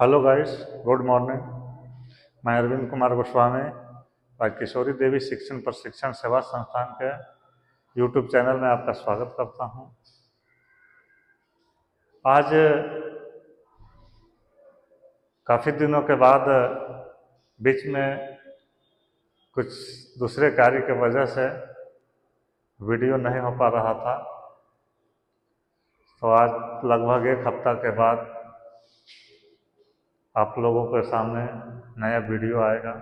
Hello guys, good morning. मैं अरविंद कुमार गोस्वामी और किशोरी देवी शिक्षण प्रशिक्षण सेवा संस्थान के यूट्यूब चैनल में आपका स्वागत करता हूं। आज काफ़ी दिनों के बाद बीच में कुछ दूसरे कार्य की वजह से वीडियो नहीं हो पा रहा था, तो आज लगभग एक हफ्ता के बाद आप लोगों के सामने नया वीडियो आएगा।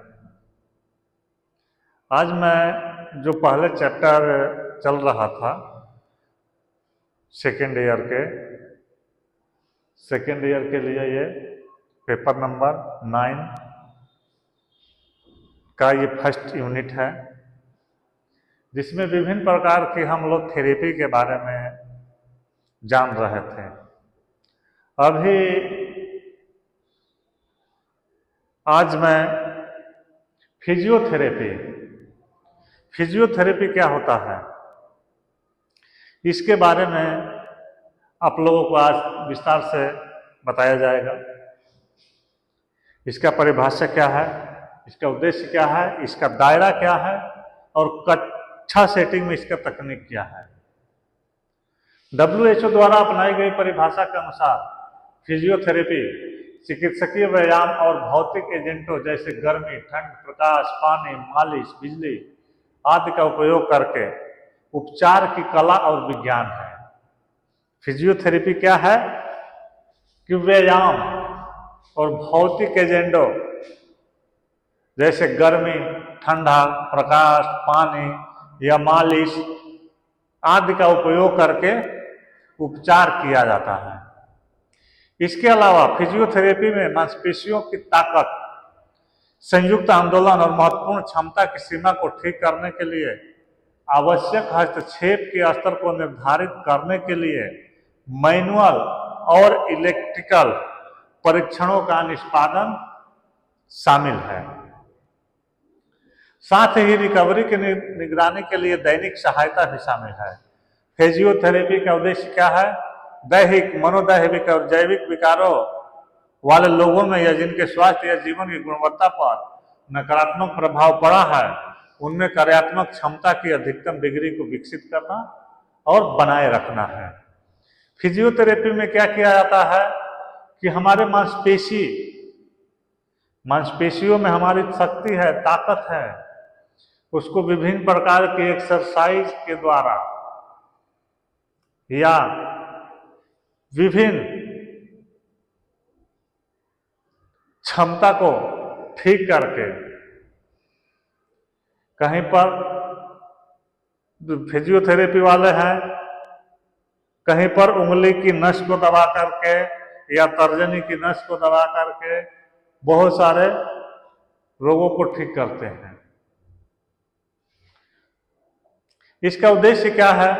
आज मैं जो पहले चैप्टर चल रहा था सेकेंड ईयर के लिए ये पेपर नंबर 9 का ये फर्स्ट यूनिट है, जिसमें विभिन्न प्रकार की हम लोग थेरेपी के बारे में जान रहे थे। अभी आज मैं फिजियोथेरेपी क्या होता है इसके बारे में आप लोगों को आज विस्तार से बताया जाएगा। इसका परिभाषा क्या है, इसका उद्देश्य क्या है, इसका दायरा क्या है और कक्षा सेटिंग में इसका तकनीक क्या है। WHO द्वारा अपनाई गई परिभाषा के अनुसार फिजियोथेरेपी चिकित्सकीय व्यायाम और भौतिक एजेंटों जैसे गर्मी, ठंड, प्रकाश, पानी, मालिश, बिजली आदि का उपयोग करके उपचार की कला और विज्ञान है। फिजियोथेरेपी क्या है कि व्यायाम और भौतिक एजेंटों जैसे गर्मी, ठंडा, प्रकाश, पानी या मालिश आदि का उपयोग करके उपचार किया जाता है। इसके अलावा फिजियोथेरेपी में मांसपेशियों की ताकत, संयुक्त आंदोलन और महत्वपूर्ण क्षमता की सीमा को ठीक करने के लिए आवश्यक हस्तक्षेप के स्तर को निर्धारित करने के लिए मैनुअल और इलेक्ट्रिकल परीक्षणों का निष्पादन शामिल है। साथ ही रिकवरी की निगरानी के लिए दैनिक सहायता भी शामिल है। फिजियोथेरेपी का उद्देश्य क्या है? दैहिक, मनोदैहिक और जैविक विकारों वाले लोगों में या जिनके स्वास्थ्य या जीवन की गुणवत्ता पर नकारात्मक प्रभाव पड़ा है, उनमें कार्यात्मक क्षमता की अधिकतम डिग्री को विकसित करना और बनाए रखना है। फिजियोथेरेपी में क्या किया जाता है कि हमारे मांसपेशियों में हमारी शक्ति है, ताकत है, उसको विभिन्न प्रकार की एक्सरसाइज के द्वारा या विभिन्न क्षमता को ठीक करके, कहीं पर फिजियोथेरेपी वाले हैं कहीं पर उंगली की नस को दबा करके या तर्जनी की नस को दबा करके बहुत सारे रोगों को ठीक करते हैं। इसका उद्देश्य क्या है?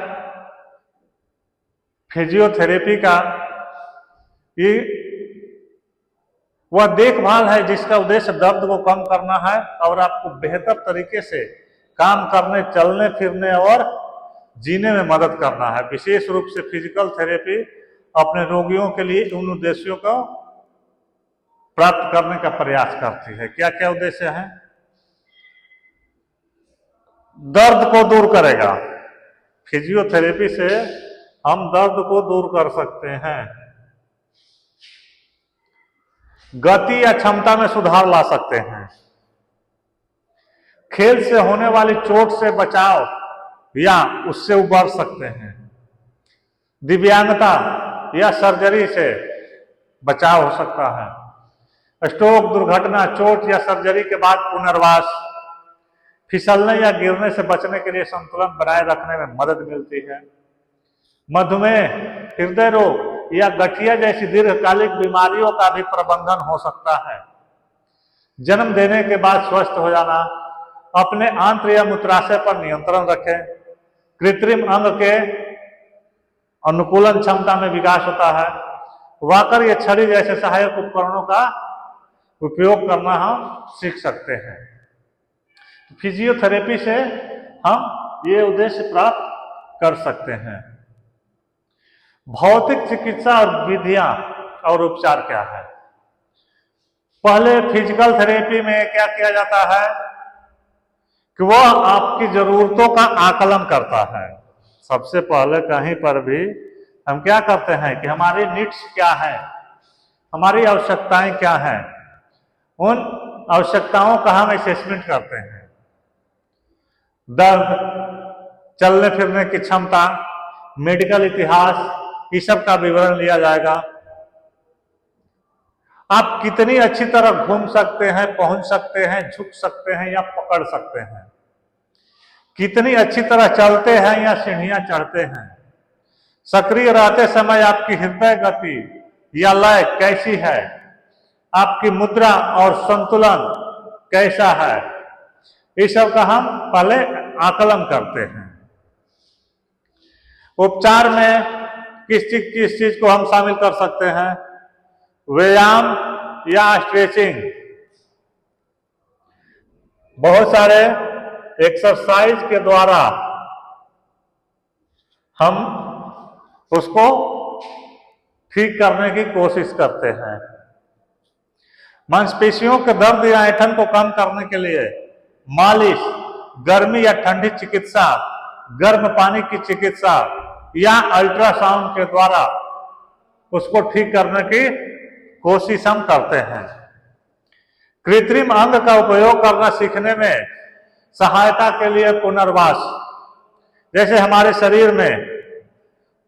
फिजियोथेरेपी का ये वह देखभाल है जिसका उद्देश्य दर्द को कम करना है और आपको बेहतर तरीके से काम करने, चलने फिरने और जीने में मदद करना है। विशेष रूप से फिजिकल थेरेपी अपने रोगियों के लिए उन उद्देश्यों को प्राप्त करने का प्रयास करती है। क्या क्या उद्देश्य है? दर्द को दूर करेगा। फिजियोथेरेपी से हम दर्द को दूर कर सकते हैं। गति या क्षमता में सुधार ला सकते हैं। खेल से होने वाली चोट से बचाव या उससे उबर सकते हैं। दिव्यांगता या सर्जरी से बचाव हो सकता है। स्ट्रोक, दुर्घटना, चोट या सर्जरी के बाद पुनर्वास, फिसलने या गिरने से बचने के लिए संतुलन बनाए रखने में मदद मिलती है। मधुमेह, हृदय रोग या गठिया जैसी दीर्घकालिक बीमारियों का भी प्रबंधन हो सकता है। जन्म देने के बाद स्वस्थ हो जाना, अपने आंत्र या मूत्राशय पर नियंत्रण रखें। कृत्रिम अंग के अनुकूलन क्षमता में विकास होता है। वॉकर या छड़ी जैसे सहायक उपकरणों का उपयोग करना हम सीख सकते हैं। फिजियोथेरेपी से हम ये उद्देश्य प्राप्त कर सकते हैं। भौतिक चिकित्सा और विधियां और उपचार क्या है? पहले फिजिकल थेरेपी में क्या किया जाता है कि वह आपकी जरूरतों का आकलन करता है। सबसे पहले कहीं पर भी हम क्या करते हैं कि हमारी नीड्स क्या है, हमारी आवश्यकताएं क्या हैं, उन आवश्यकताओं का हम असेसमेंट करते हैं। दर्द, चलने फिरने की क्षमता, मेडिकल इतिहास, इस सब का विवरण लिया जाएगा। आप कितनी अच्छी तरह घूम सकते हैं, पहुंच सकते हैं, झुक सकते हैं या पकड़ सकते हैं, कितनी अच्छी तरह चलते हैं या सीढ़ियां चढ़ते हैं, सक्रिय रहते समय आपकी हृदय गति या लय कैसी है, आपकी मुद्रा और संतुलन कैसा है, इस सब का हम पहले आकलन करते हैं। उपचार में किस चीज को हम शामिल कर सकते हैं? व्यायाम या स्ट्रेचिंग। बहुत सारे एक्सरसाइज के द्वारा हम उसको ठीक करने की कोशिश करते हैं। मांसपेशियों के दर्द या ऐंठन को कम करने के लिए मालिश, गर्मी या ठंडी चिकित्सा, गर्म पानी की चिकित्सा या अल्ट्रासाउंड के द्वारा उसको ठीक करने की कोशिश हम करते हैं। कृत्रिम अंग का उपयोग करना सीखने में सहायता के लिए पुनर्वास। जैसे हमारे शरीर में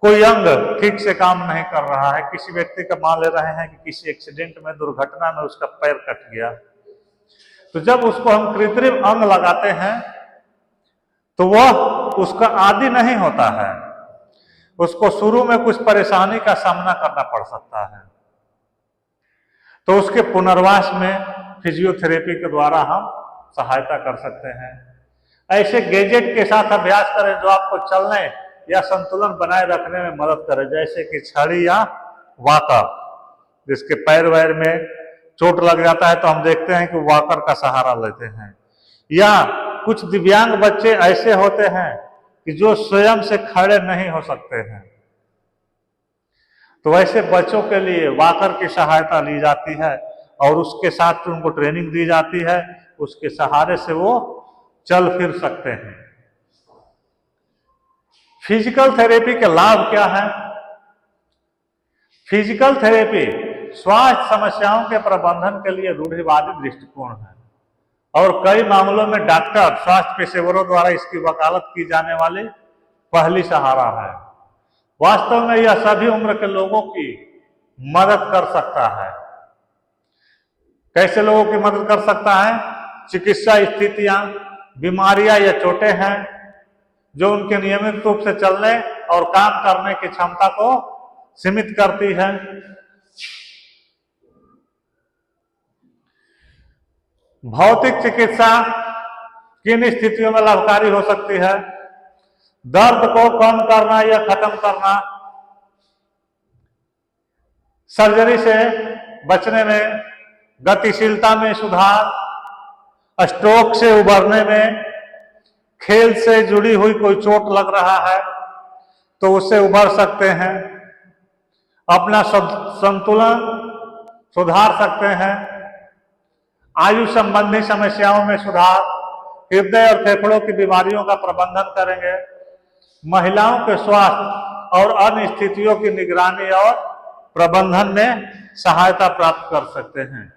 कोई अंग ठीक से काम नहीं कर रहा है, किसी व्यक्ति का मान ले रहे हैं कि किसी एक्सीडेंट में, दुर्घटना में उसका पैर कट गया, तो जब उसको हम कृत्रिम अंग लगाते हैं तो वह उसका आदी नहीं होता है, उसको शुरू में कुछ परेशानी का सामना करना पड़ सकता है। तो उसके पुनर्वास में फिजियोथेरेपी के द्वारा हम सहायता कर सकते हैं। ऐसे गैजेट के साथ अभ्यास करें जो आपको चलने या संतुलन बनाए रखने में मदद करे, जैसे कि छड़ी या वॉकर। जिसके पैर वैर में चोट लग जाता है तो हम देखते हैं कि वॉकर का सहारा लेते हैं। या कुछ दिव्यांग बच्चे ऐसे होते हैं कि जो स्वयं से खड़े नहीं हो सकते हैं, तो ऐसे बच्चों के लिए वॉकर की सहायता ली जाती है और उसके साथ उनको ट्रेनिंग दी जाती है, उसके सहारे से वो चल फिर सकते हैं। फिजिकल थेरेपी के लाभ क्या है? फिजिकल थेरेपी स्वास्थ्य समस्याओं के प्रबंधन के लिए रूढ़िवादी दृष्टिकोण है और कई मामलों में डॉक्टर, स्वास्थ्य पेशेवरों द्वारा इसकी वकालत की जाने वाली पहली सहारा है। वास्तव में यह सभी उम्र के लोगों की मदद कर सकता है। कैसे लोगों की मदद कर सकता है? चिकित्सा स्थितियां, बीमारियां या चोटें हैं जो उनके नियमित रूप से चलने और काम करने की क्षमता को सीमित करती है। भौतिक चिकित्सा किन स्थितियों में लाभकारी हो सकती है? दर्द को कम करना या खत्म करना, सर्जरी से बचने में, गतिशीलता में सुधार, स्ट्रोक से उबरने में, खेल से जुड़ी हुई कोई चोट लग रहा है तो उससे उबर सकते हैं, अपना संतुलन सुधार सकते हैं, आयु संबंधी समस्याओं में सुधार, हृदय और फेफड़ों की बीमारियों का प्रबंधन करेंगे, महिलाओं के स्वास्थ्य और अन्य स्थितियों की निगरानी और प्रबंधन में सहायता प्राप्त कर सकते हैं।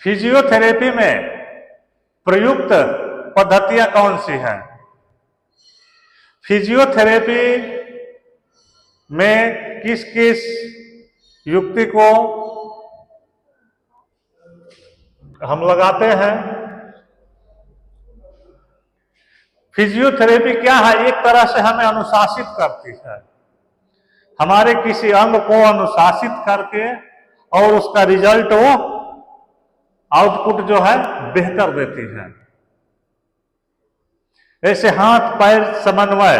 फिजियोथेरेपी में प्रयुक्त पद्धतियां कौन सी हैं? फिजियोथेरेपी में किस किस युक्ति को हम लगाते हैं? फिजियोथेरेपी क्या है? एक तरह से हमें अनुशासित करती है, हमारे किसी अंग को अनुशासित करके और उसका रिजल्ट वो आउटपुट जो है बेहतर देती है। ऐसे हाथ पैर समन्वय,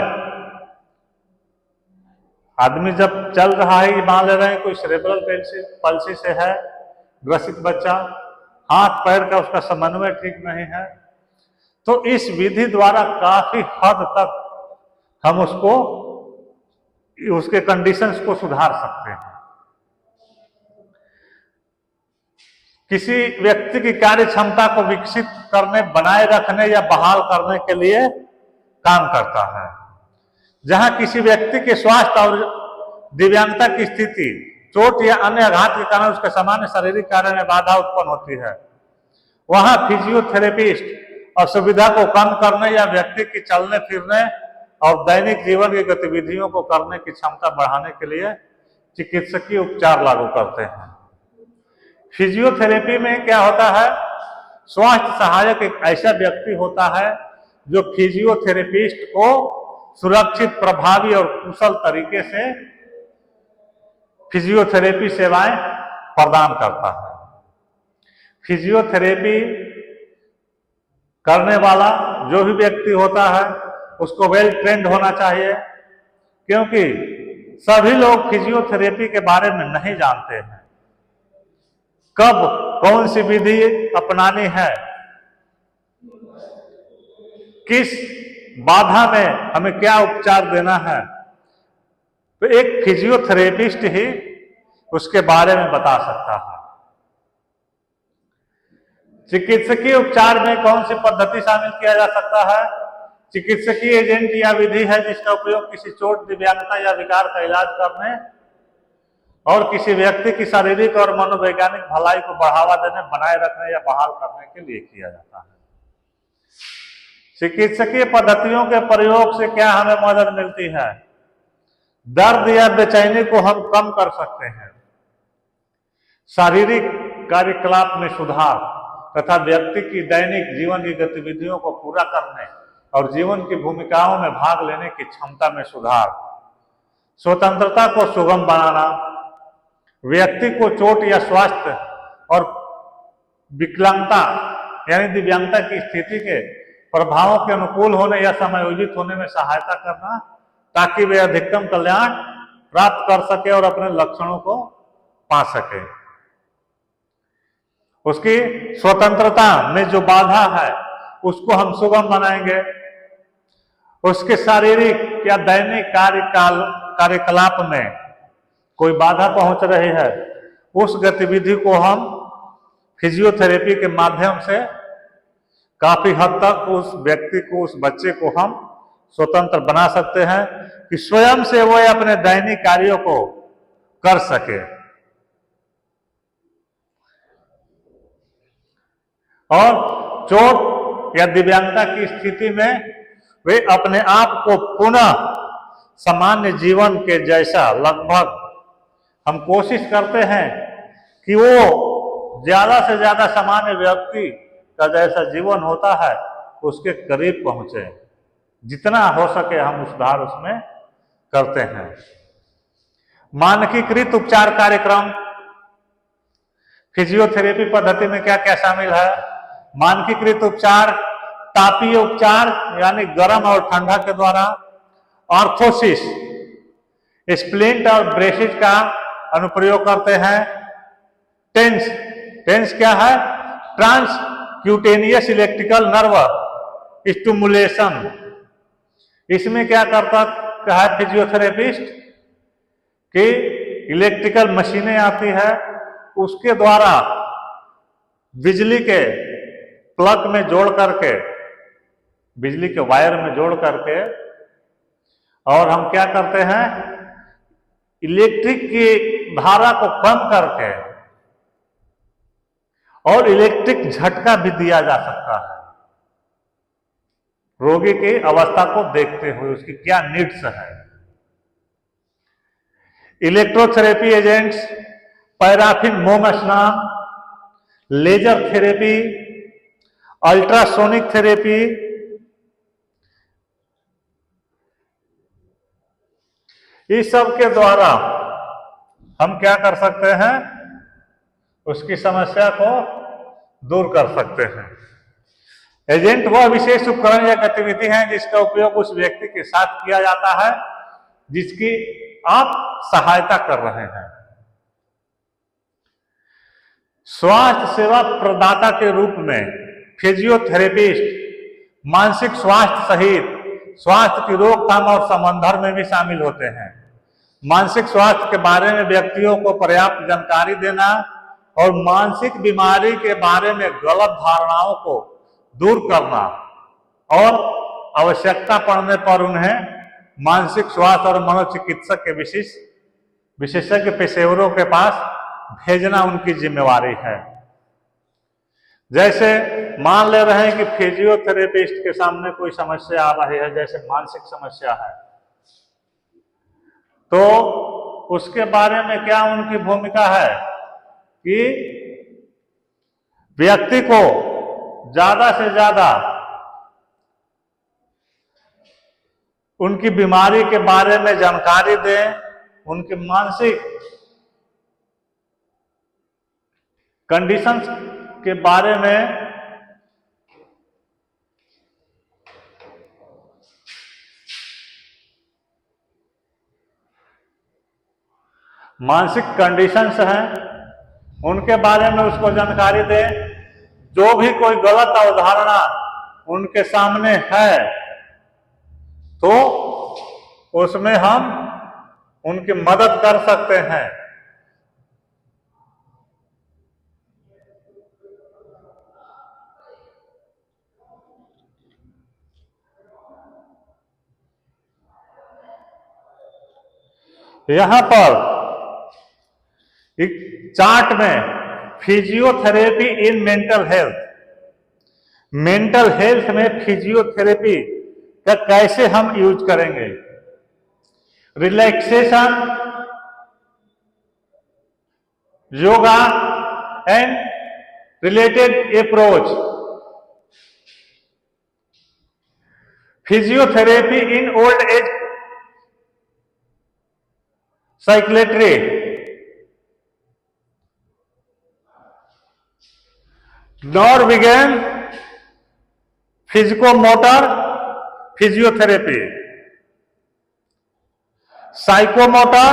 आदमी जब चल रहा है, मान ले रहे हैं कोई सेरेब्रल पल्सी से है ग्रसित बच्चा, हाथ पैर का उसका समन्वय ठीक नहीं है, तो इस विधि द्वारा काफी हद तक हम उसको, उसके कंडीशंस को सुधार सकते हैं। किसी व्यक्ति की कार्य क्षमता को विकसित करने, बनाए रखने या बहाल करने के लिए काम करता है। जहां किसी व्यक्ति के स्वास्थ्य और दिव्यांगता की स्थिति, चोट या अन्य आघात के कारण उसके सामान्य शारीरिक कार्य में बाधा उत्पन्न होती है, वहां फिजियोथेरेपिस्ट असुविधा को कम करने या व्यक्ति की चलने फिरने और दैनिक जीवन की गतिविधियों को करने की क्षमता बढ़ाने के लिए चिकित्सकीय उपचार लागू करते हैं। फिजियोथेरेपी में क्या होता है? स्वास्थ्य सहायक एक ऐसा व्यक्ति होता है जो फिजियोथेरेपिस्ट को सुरक्षित, प्रभावी और कुशल तरीके से फिजियोथेरेपी सेवाएं प्रदान करता है। फिजियोथेरेपी करने वाला जो भी व्यक्ति होता है उसको वेल ट्रेंड होना चाहिए, क्योंकि सभी लोग फिजियोथेरेपी के बारे में नहीं जानते हैं। कब कौन सी विधि अपनानी है, किस बाधा में हमें क्या उपचार देना है, तो एक फिजियोथेरेपिस्ट ही उसके बारे में बता सकता है। चिकित्सकीय उपचार में कौन सी पद्धति शामिल किया जा सकता है? चिकित्सकीय एजेंट या विधि है जिसका उपयोग किसी चोट, दिव्यांगता या विकार का इलाज करने और किसी व्यक्ति की शारीरिक और मनोवैज्ञानिक भलाई को बढ़ावा देने, बनाए रखने या बहाल करने के लिए किया जाता है। चिकित्सकीय पद्धतियों के प्रयोग से क्या हमें मदद मिलती है? दर्द या बेचैनी को हम कम कर सकते हैं, शारीरिक कार्यकलाप में सुधार तथा व्यक्ति की दैनिक जीवन की गतिविधियों को पूरा करने और जीवन की भूमिकाओं में भाग लेने की क्षमता में सुधार, स्वतंत्रता को सुगम बनाना, व्यक्ति को चोट या स्वास्थ्य और विकलांगता यानी दिव्यांगता की स्थिति के प्रभावों के अनुकूल होने या समायोजित होने में सहायता करना, ताकि वे अधिकतम कल्याण प्राप्त कर सके और अपने लक्षणों को पा सके। उसकी स्वतंत्रता में जो बाधा है उसको हम सुगम बनाएंगे। उसके शारीरिक या दैनिक कार्यकलाप में कोई बाधा पहुंच रही है, उस गतिविधि को हम फिजियोथेरेपी के माध्यम से काफी हद तक उस व्यक्ति को, उस बच्चे को हम स्वतंत्र बना सकते हैं कि स्वयं से वह अपने दैनिक कार्यों को कर सके और चोट या दिव्यांगता की स्थिति में वे अपने आप को पुनः सामान्य जीवन के जैसा, लगभग हम कोशिश करते हैं कि वो ज्यादा से ज्यादा सामान्य व्यक्ति का जैसा जीवन होता है उसके करीब पहुंचे। जितना हो सके हम सुधार उसमें करते हैं। मानकीकृत उपचार कार्यक्रम, फिजियोथेरेपी पद्धति में क्या क्या शामिल है? मानकीकृत उपचार, तापीय उपचार यानी गर्म और ठंडा के द्वारा, ऑर्थोसिस, स्प्लिंट और ब्रेसिस का अनुप्रयोग करते हैं। टेंस क्या है? Transcutaneous electrical nerve stimulation. इसमें क्या करता है फिजियोथेरेपिस्ट कि इलेक्ट्रिकल मशीनें आती है, उसके द्वारा बिजली के प्लग में जोड़ करके, बिजली के वायर में जोड़ करके, और हम क्या करते हैं, इलेक्ट्रिक की धारा को कम करके और इलेक्ट्रिक झटका भी दिया जा सकता है रोगी की अवस्था को देखते हुए, उसकी क्या नीड्स है। इलेक्ट्रोथेरेपी एजेंट्स, पैराफिन मोम स्नान, लेजर थेरेपी, अल्ट्रासोनिक थेरेपी, इस सब के द्वारा हम क्या कर सकते हैं, उसकी समस्या को दूर कर सकते हैं। एजेंट वह विशेष उपकरण या गतिविधि है जिसका उपयोग उस व्यक्ति के साथ किया जाता है जिसकी आप सहायता कर रहे हैं। स्वास्थ्य सेवा प्रदाता के रूप में फिजियोथेरेपिस्ट मानसिक स्वास्थ्य सहित स्वास्थ्य की रोकथाम और संबंधन में भी शामिल होते हैं। मानसिक स्वास्थ्य के बारे में व्यक्तियों को पर्याप्त जानकारी देना, और मानसिक बीमारी के बारे में गलत धारणाओं को दूर करना और आवश्यकता पड़ने पर उन्हें मानसिक स्वास्थ्य और मनोचिकित्सक के विशेषज्ञ पेशेवरों के पास भेजना उनकी जिम्मेवारी है। जैसे मान ले रहे हैं कि फिजियोथेरेपिस्ट के सामने कोई समस्या आ रही है, जैसे मानसिक समस्या है, तो उसके बारे में क्या उनकी भूमिका है कि व्यक्ति को ज्यादा से ज्यादा उनकी बीमारी के बारे में जानकारी दें, उनके मानसिक कंडीशंस के बारे में मानसिक कंडीशंस हैं उनके बारे में उसको जानकारी दें। जो भी कोई गलत अवधारणा उनके सामने है तो उसमें हम उनकी मदद कर सकते हैं। यहां पर एक चार्ट में फिजियोथेरेपी इन मेंटल हेल्थ में फिजियोथेरेपी का कैसे हम यूज करेंगे। Relaxation, yoga and related approach, physiotherapy in old age psychiatry, Norwegian psychomotor physiotherapy, psychomotor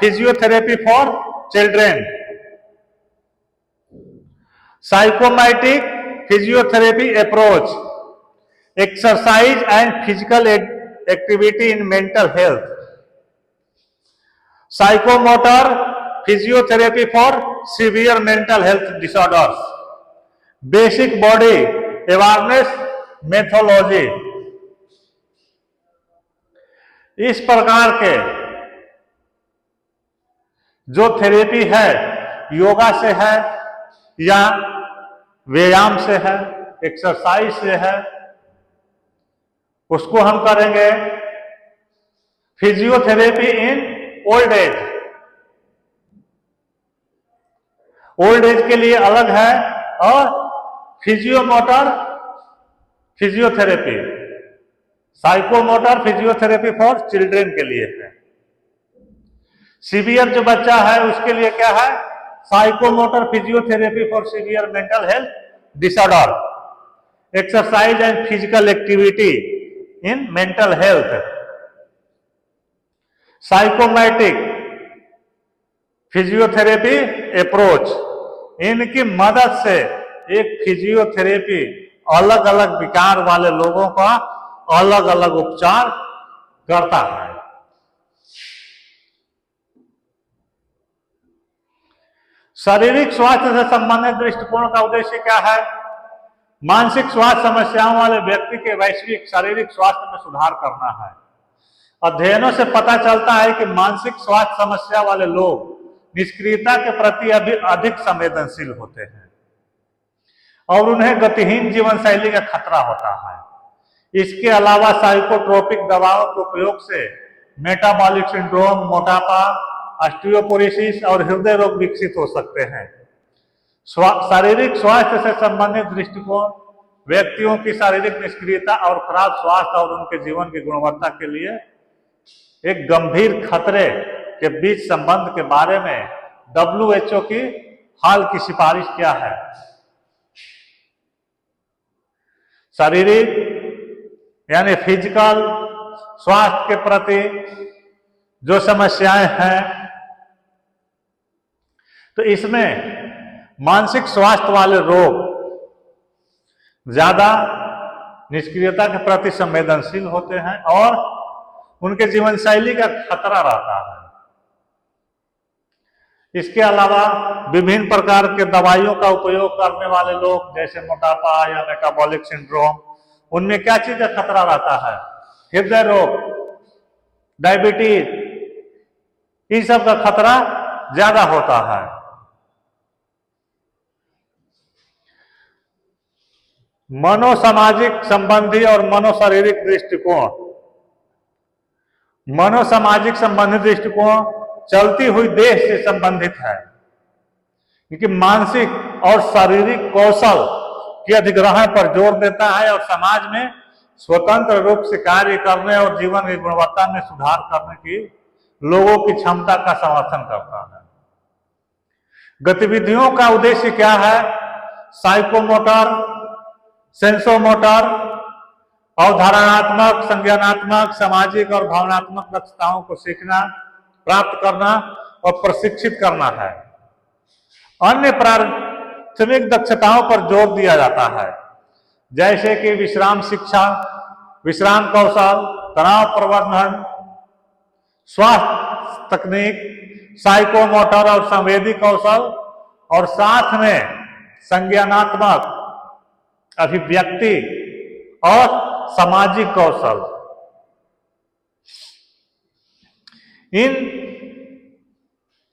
physiotherapy for children, psychosomatic physiotherapy approach, exercise and physical activity in mental health, psychomotor physiotherapy for severe mental health disorders, basic body awareness methodology. इस प्रकार के जो therapy है, योगा से है या व्यायाम से है, एक्सरसाइज से है, उसको हम करेंगे। फिजियोथेरेपी इन ओल्ड एज के लिए अलग है और psychomotor physiotherapy, psychomotor physiotherapy for children के लिए है। सीवियर जो बच्चा है उसके लिए क्या है, psychomotor physiotherapy for severe mental health disorder, exercise and physical activity in mental health, psychosomatic physiotherapy approach. इनकी मदद से एक फिजियोथेरेपी अलग अलग विकार वाले लोगों का अलग अलग उपचार करता है। शारीरिक स्वास्थ्य से संबंधित दृष्टिकोण का उद्देश्य क्या है? मानसिक स्वास्थ्य समस्याओं वाले व्यक्ति के वैश्विक शारीरिक स्वास्थ्य में सुधार करना है। अध्ययनों से पता चलता है कि मानसिक स्वास्थ्य समस्या वाले लोग निष्क्रियता के प्रति अधिक संवेदनशील होते हैं और उन्हें गतिहीन जीवन शैली का खतरा होता है। इसके अलावा साइकोट्रोपिक दवाओं के उपयोग से मेटाबॉलिक सिंड्रोम, मोटापा, ऑस्टियोपोरोसिस और हृदय रोग विकसित हो सकते हैं। शारीरिक स्वास्थ्य से संबंधित दृष्टिकोण व्यक्तियों की शारीरिक निष्क्रियता और खराब स्वास्थ्य और उनके जीवन की गुणवत्ता के लिए एक गंभीर खतरे के बीच संबंध के बारे में WHO की हाल की सिफारिश क्या है? शारीरिक यानी फिजिकल स्वास्थ्य के प्रति जो समस्याएं हैं, तो इसमें मानसिक स्वास्थ्य वाले रोग ज्यादा निष्क्रियता के प्रति संवेदनशील होते हैं और उनके जीवन शैली का खतरा रहता है। इसके अलावा विभिन्न प्रकार के दवाइयों का उपयोग करने वाले लोग, जैसे मोटापा या मेटाबॉलिक सिंड्रोम, उनमें क्या चीज का खतरा रहता है? हृदय रोग, डायबिटीज, इन सब का खतरा ज्यादा होता है। मनोसामाजिक संबंधी और मनोशारीरिक दृष्टिकोण। मनोसामाजिक संबंधी दृष्टिकोण चलती हुई देह से संबंधित है, क्योंकि मानसिक और शारीरिक कौशल के अधिग्रहण पर जोर देता है और समाज में स्वतंत्र रूप से कार्य करने और जीवन की गुणवत्ता में सुधार करने की लोगों की क्षमता का समर्थन करता है। गतिविधियों का उद्देश्य क्या है? साइकोमोटर, सेंसोमोटर, अवधारणात्मक, संज्ञानात्मक, सामाजिक और भावनात्मक दक्षताओं को सीखना, प्राप्त करना और प्रशिक्षित करना है। अन्य प्राथमिक दक्षताओं पर जोर दिया जाता है, जैसे कि विश्राम शिक्षा, विश्राम कौशल, तनाव प्रबंधन, स्वास्थ्य तकनीक, साइकोमोटर और संवेदी कौशल, और साथ में संज्ञानात्मक, अभिव्यक्ति और सामाजिक कौशल। इन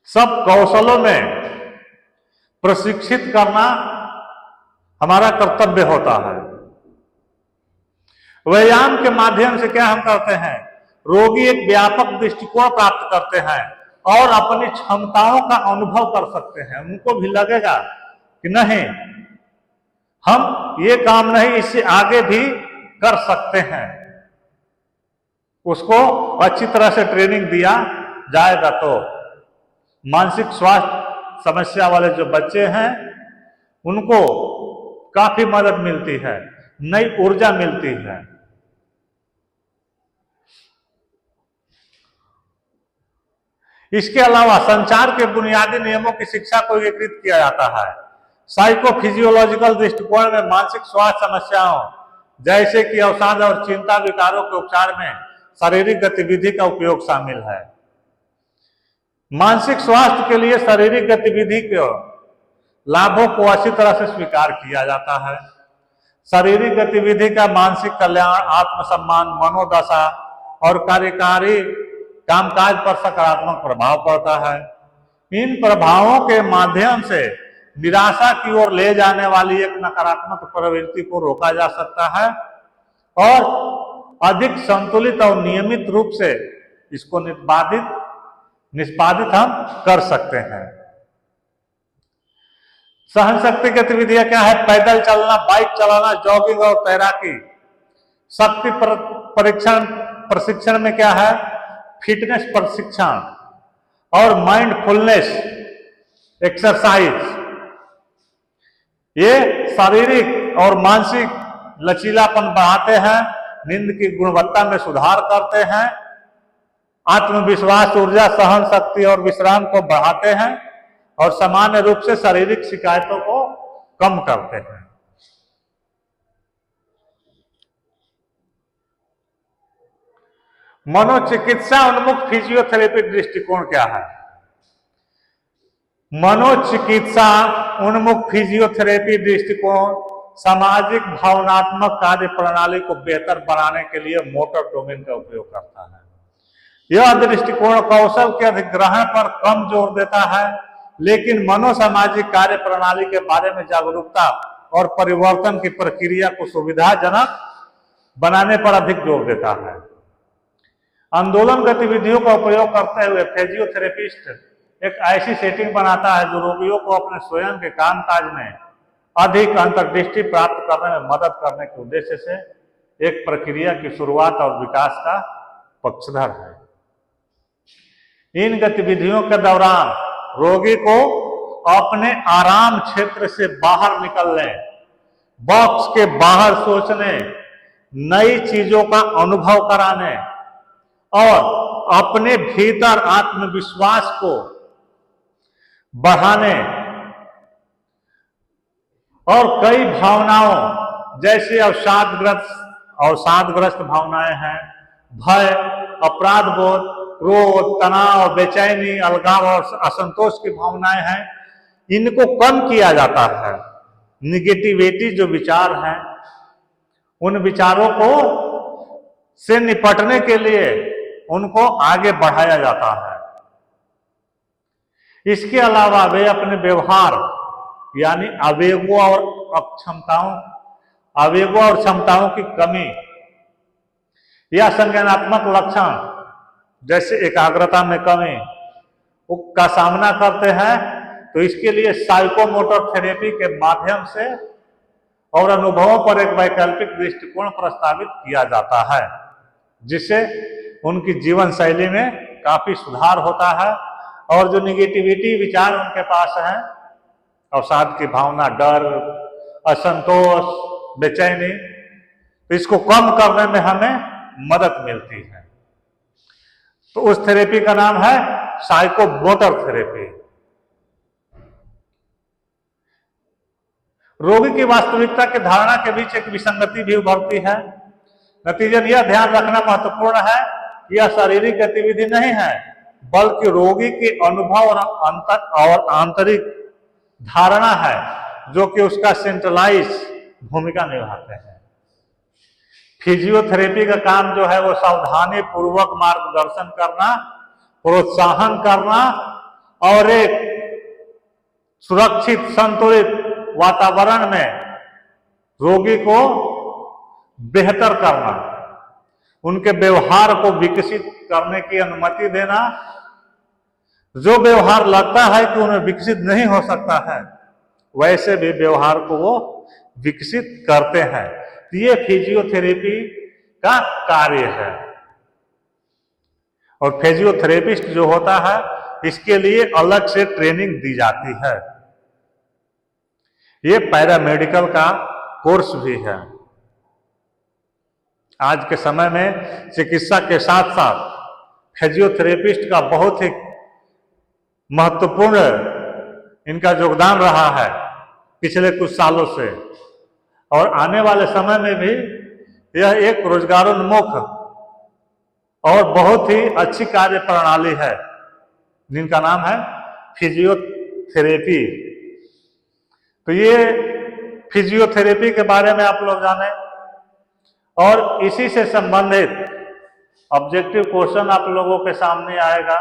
सब कौशलों में प्रशिक्षित करना हमारा कर्तव्य होता है। व्यायाम के माध्यम से क्या हम करते हैं? रोगी एक व्यापक दृष्टिकोण प्राप्त करते हैं और अपनी क्षमताओं का अनुभव कर सकते हैं। उनको भी लगेगा कि नहीं, हम ये काम नहीं, इससे आगे भी कर सकते हैं। उसको अच्छी तरह से ट्रेनिंग दिया जाएगा तो मानसिक स्वास्थ्य समस्या वाले जो बच्चे हैं उनको काफी मदद मिलती है, नई ऊर्जा मिलती है। इसके अलावा संचार के बुनियादी नियमों की शिक्षा को एकीकृत किया जाता है। साइकोफिजियोलॉजिकल दृष्टिकोण में मानसिक स्वास्थ्य समस्याओं जैसे कि अवसाद और चिंता विकारों के उपचार में शारीरिक गतिविधि का उपयोग शामिल है। मानसिक स्वास्थ्य के लिए शारीरिक गतिविधि के लाभों को अच्छी तरह से स्वीकार किया जाता है। शारीरिक गतिविधि का मानसिक कल्याण, आत्मसम्मान, मनोदशा और कार्यकारी कामकाज पर सकारात्मक प्रभाव पड़ता है। इन प्रभावों के माध्यम से निराशा की ओर ले जाने वाली एक नकारात्मक प्रवृत्ति को रोका जा सकता है और अधिक संतुलित और नियमित रूप से इसको निष्पादित हम कर सकते हैं। सहन शक्ति गतिविधियां क्या है? पैदल चलना, बाइक चलाना, जॉगिंग और तैराकी। शक्ति प्रशिक्षण में क्या है? फिटनेस प्रशिक्षण और माइंडफुलनेस एक्सरसाइज। ये शारीरिक और मानसिक लचीलापन बढ़ाते हैं, नींद की गुणवत्ता में सुधार करते हैं, आत्मविश्वास, ऊर्जा, सहन शक्ति और विश्राम को बढ़ाते हैं और सामान्य रूप से शारीरिक शिकायतों को कम करते हैं। मनोचिकित्सा उन्मुख फिजियोथेरेपी दृष्टिकोण क्या है? मनोचिकित्सा उन्मुख फिजियोथेरेपी दृष्टिकोण सामाजिक भावनात्मक कार्य प्रणाली को बेहतर बनाने के लिए मोटर डोमेन का उपयोग करता है। यह दृष्टिकोण कौशल के अधिग्रहण पर कम जोर देता है, लेकिन मनोसामाजिक कार्य प्रणाली के बारे में जागरूकता और परिवर्तन की प्रक्रिया को सुविधाजनक बनाने पर अधिक जोर देता है। आंदोलन गतिविधियों का उपयोग करते हुए फिजियोथेरेपिस्ट एक ऐसी सेटिंग बनाता है जो रोगियों को अपने स्वयं के कामकाज में अधिक अंतर्दृष्टि प्राप्त करने में मदद करने के उद्देश्य से एक प्रक्रिया की शुरुआत और विकास का पक्षधर है। इन गतिविधियों के दौरान रोगी को अपने आराम क्षेत्र से बाहर निकलने, बॉक्स के बाहर सोचने, नई चीजों का अनुभव कराने और अपने भीतर आत्मविश्वास को बढ़ाने और कई भावनाओं जैसे अवसादग्रस्त भावनाएं हैं, भय, अपराध बोध, क्रोध, तनाव, बेचैनी, अलगाव और असंतोष की भावनाएं हैं, इनको कम किया जाता है। निगेटिविटी जो विचार हैं, उन विचारों को से निपटने के लिए उनको आगे बढ़ाया जाता है। इसके अलावा वे अपने व्यवहार यानी आवेगों और क्षमताओं की कमी या संज्ञानात्मक लक्षण जैसे एकाग्रता में कमी का सामना करते हैं, तो इसके लिए साइकोमोटर थेरेपी के माध्यम से और अनुभवों पर एक वैकल्पिक दृष्टिकोण प्रस्तावित किया जाता है, जिससे उनकी जीवन शैली में काफी सुधार होता है और जो निगेटिविटी विचार उनके पास हैं, अवसाद की भावना, डर, असंतोष, बेचैनी, तो इसको कम करने में हमें मदद मिलती है। तो उस थेरेपी का नाम है साइकोमोटर थेरेपी। रोगी की वास्तविकता की धारणा के बीच एक विसंगति भी उभरती है। नतीजतन यह ध्यान रखना महत्वपूर्ण है कि यह शारीरिक गतिविधि नहीं है, बल्कि रोगी के अनुभव और आंतरिक धारणा है, जो कि उसका सेंट्रलाइज भूमिका निभाते हैं। फिजियोथेरेपी का काम जो है वो सावधानी पूर्वक मार्गदर्शन करना, प्रोत्साहन करना और एक सुरक्षित संतुलित वातावरण में रोगी को बेहतर करना, उनके व्यवहार को विकसित करने की अनुमति देना। जो व्यवहार लगता है कि उन्हें विकसित नहीं हो सकता है, वैसे भी व्यवहार को वो विकसित करते हैं। तो ये फिजियोथेरेपी का कार्य है। और फिजियोथेरेपिस्ट जो होता है, इसके लिए अलग से ट्रेनिंग दी जाती है। ये पैरामेडिकल का कोर्स भी है। आज के समय में चिकित्सा के साथ साथ फिजियोथेरेपिस्ट का बहुत ही महत्वपूर्ण इनका योगदान रहा है पिछले कुछ सालों से, और आने वाले समय में भी यह एक रोजगारोन्मुख और बहुत ही अच्छी कार्य प्रणाली है, जिनका नाम है फिजियोथेरेपी। तो ये फिजियोथेरेपी के बारे में आप लोग जाने, और इसी से संबंधित ऑब्जेक्टिव क्वेश्चन आप लोगों के सामने आएगा।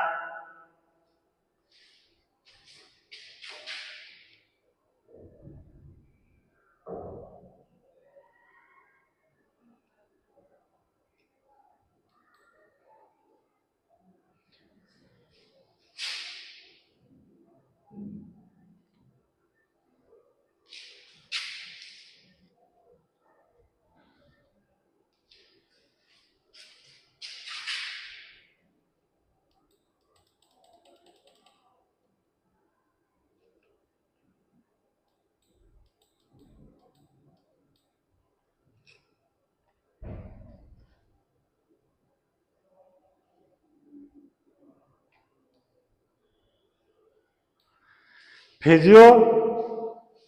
फिजियोथेरेपी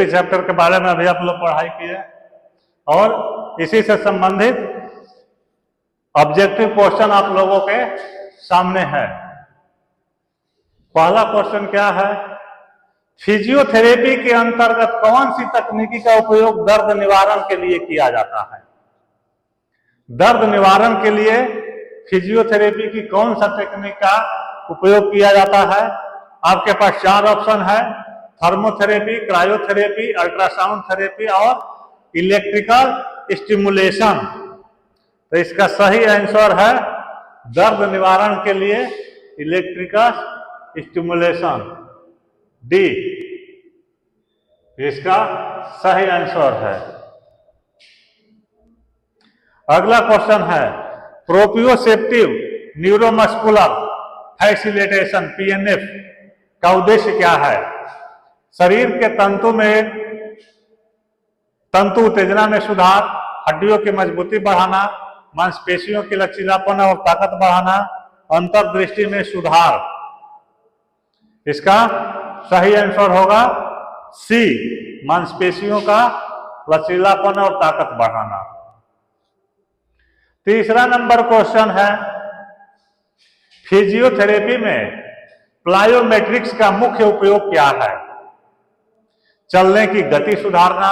चैप्टर के बारे में अभी आप लोग पढ़ाई किए, और इसी से संबंधित ऑब्जेक्टिव क्वेश्चन आप लोगों के सामने है। पहला क्वेश्चन क्या है? फिजियोथेरेपी के अंतर्गत कौन सी तकनीकी का उपयोग दर्द निवारण के लिए किया जाता है? दर्द निवारण के लिए फिजियोथेरेपी की कौन सा टेक्निक का उपयोग किया जाता है? आपके पास 4 ऑप्शन है: थर्मोथेरेपी, क्रायोथेरेपी, अल्ट्रासाउंड थेरेपी और इलेक्ट्रिकल स्टिमुलेशन। तो इसका सही आंसर है दर्द निवारण के लिए इलेक्ट्रिकल स्टिमुलेशन, डी इसका सही आंसर है। अगला क्वेश्चन है प्रोप्रियोसेप्टिव न्यूरोमस्कुलर फैसिलिटेशन, पीएनएफ का उद्देश्य क्या है? शरीर के तंतु उत्तेजना में सुधार, हड्डियों की मजबूती बढ़ाना, मांसपेशियों की लचीलापन और ताकत बढ़ाना, अंतर्दृष्टि में सुधार। इसका सही आंसर होगा सी, मांसपेशियों का लचीलापन और ताकत बढ़ाना। तीसरा नंबर क्वेश्चन है फिजियोथेरेपी में प्लायोमेट्रिक्स का मुख्य उपयोग क्या है? चलने की गति सुधारना,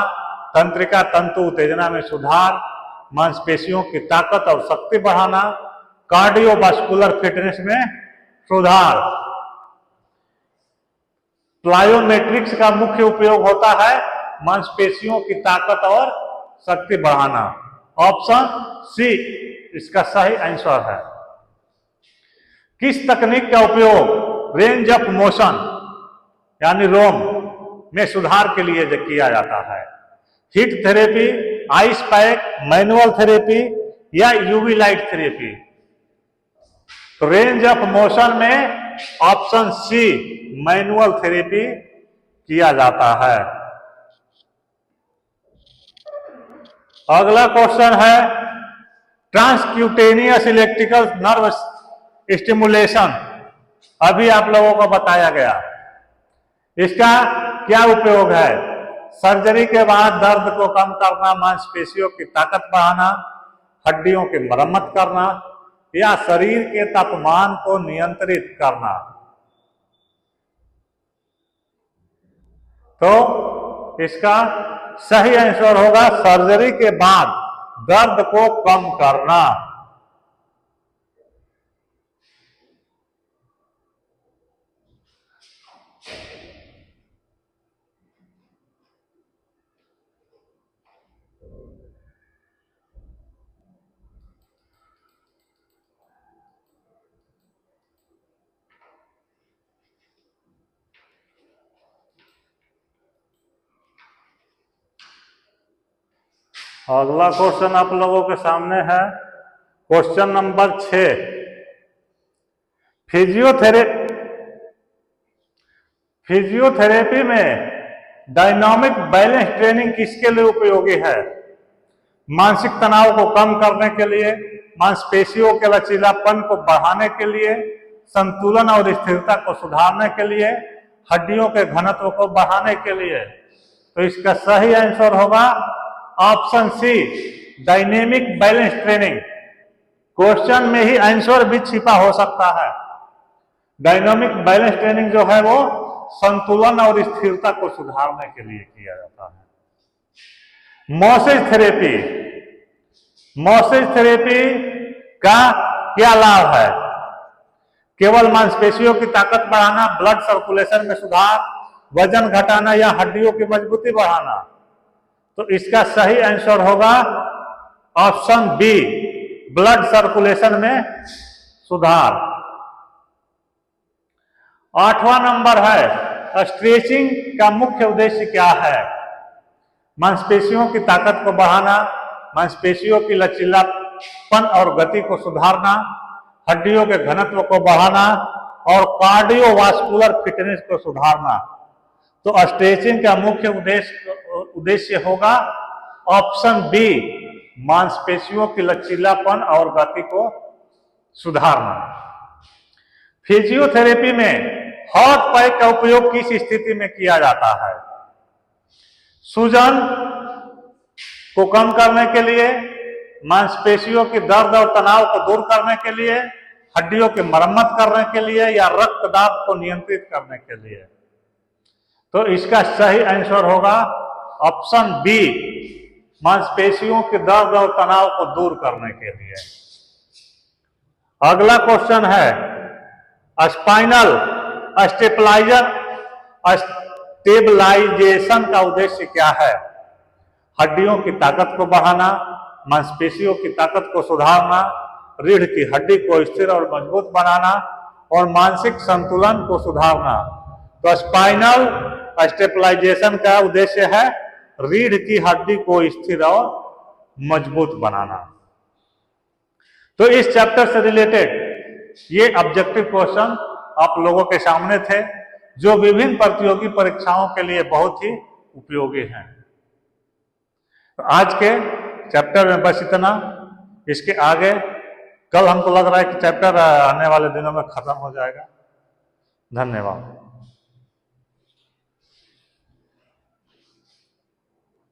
तंत्रिका तंतु उत्तेजना में सुधार, मांसपेशियों की ताकत और शक्ति बढ़ाना, कार्डियोवास्कुलर फिटनेस में सुधार। प्लायोमेट्रिक्स का मुख्य उपयोग होता है मांसपेशियों की ताकत और शक्ति बढ़ाना। ऑप्शन सी इसका सही आंसर है। किस तकनीक का उपयोग रेंज ऑफ मोशन यानी रोम में सुधार के लिए किया जाता है? Heat therapy, ice pack, manual therapy या यूवी लाइट थेरेपी? तो रेंज ऑफ मोशन में ऑप्शन सी मैनुअल थेरेपी किया जाता है। अगला क्वेश्चन है ट्रांसक्यूटेनियस इलेक्ट्रिकल नर्व स्टिमुलेशन। अभी आप लोगों को बताया गया, इसका क्या उपयोग है? सर्जरी के बाद दर्द को कम करना, मांसपेशियों की ताकत बढ़ाना, हड्डियों की मरम्मत करना या शरीर के तापमान को नियंत्रित करना। तो इसका सही आंसर होगा सर्जरी के बाद दर्द को कम करना। अगला क्वेश्चन आप लोगों के सामने है क्वेश्चन नंबर 6। फिजियोथेरेपी में डायनामिक बैलेंस ट्रेनिंग किसके लिए उपयोगी है? मानसिक तनाव को कम करने के लिए, मांसपेशियों के लचीलापन को बढ़ाने के लिए, संतुलन और स्थिरता को सुधारने के लिए, हड्डियों के घनत्व को बढ़ाने के लिए। तो इसका सही आंसर होगा option C dynamic balance training. Question में ही आंसर भी छिपा हो सकता है। डायनामिक बैलेंस ट्रेनिंग जो है वो संतुलन और स्थिरता को सुधारने के लिए किया जाता है। मसाज थेरेपी का क्या लाभ है? केवल मांसपेशियों की ताकत बढ़ाना, ब्लड सर्कुलेशन में सुधार, वजन घटाना या हड्डियों की मजबूती बढ़ाना। तो इसका सही आंसर होगा ऑप्शन बी ब्लड सर्कुलेशन में सुधार। 8वां नंबर है स्ट्रेचिंग का मुख्य उद्देश्य क्या है? मांसपेशियों की ताकत को बढ़ाना, मांसपेशियों की लचीलापन और गति को सुधारना, हड्डियों के घनत्व को बढ़ाना और कार्डियोवास्कुलर फिटनेस को सुधारना। तो स्ट्रेचिंग का मुख्य उद्देश्य होगा ऑप्शन बी मांसपेशियों की लचीलापन और गति को सुधारना। फिजियोथेरेपी में हॉट पैक का उपयोग किस स्थिति में किया जाता है? सूजन को कम करने के लिए, मांसपेशियों की दर्द और तनाव को दूर करने के लिए, हड्डियों की मरम्मत करने के लिए या रक्तदाब को नियंत्रित करने के लिए। तो इसका सही आंसर होगा ऑप्शन बी मांसपेशियों के दर्द और तनाव को दूर करने के लिए। अगला क्वेश्चन है स्पाइनल स्टेबलाइजेशन का उद्देश्य क्या है? हड्डियों की ताकत को बढ़ाना, मांसपेशियों की ताकत को सुधारना, रीढ़ की हड्डी को स्थिर और मजबूत बनाना और मानसिक संतुलन को सुधारना। तो स्पाइनल स्टेबलाइजेशन का उद्देश्य है रीढ़ की हड्डी को स्थिर और मजबूत बनाना। तो इस चैप्टर से रिलेटेड ये ऑब्जेक्टिव क्वेश्चन आप लोगों के सामने थे, जो विभिन्न प्रतियोगी परीक्षाओं के लिए बहुत ही उपयोगी हैं। तो आज के चैप्टर में बस इतना। इसके आगे कल हमको लग रहा है कि चैप्टर आने वाले दिनों में खत्म हो जाएगा। धन्यवाद।